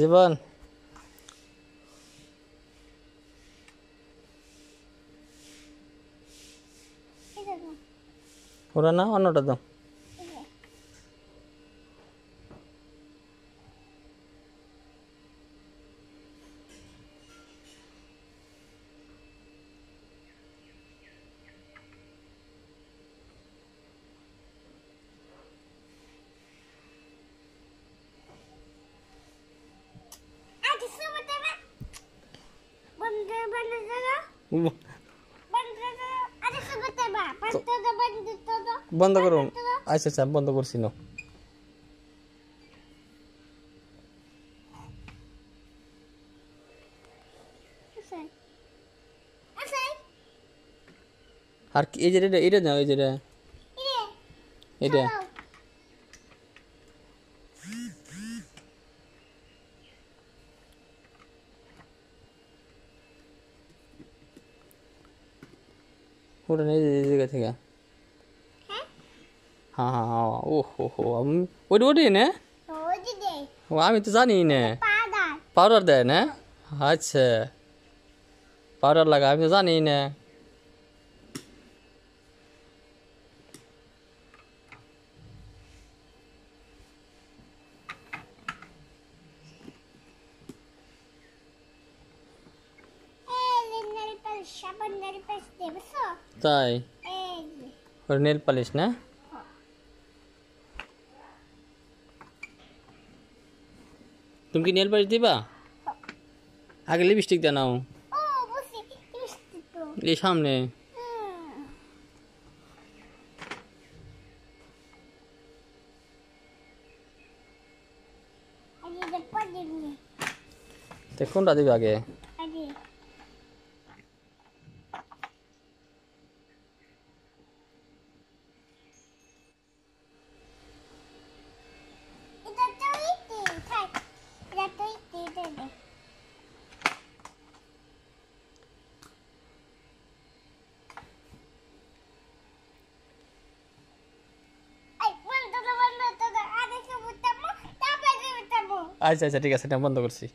জীবন ওরা না অন্যটা দাও। বন্ধ করুন। আচ্ছা আচ্ছা বন্ধ করছি না। আর এই যে এটা দাও, এই যে এটা ওটা নেই এই জায়গা থেকে। হ্যাঁ হ্যাঁ হ্যাঁ ও হো হো ওটা ওটাই না। ও আমি তো জানি না। পাউডার দেয় না? আচ্ছা পাউডার লাগা আমি তো জানি না। তাই ওর নেল পালিশ না? তুমি কি নেল পালিশ দিবা? আগে লিপস্টিক দে নাও এই সামনে। কোনটা দিবে আগে? আচ্ছা আচ্ছা ঠিক আছে, এটা বন্ধ করছি।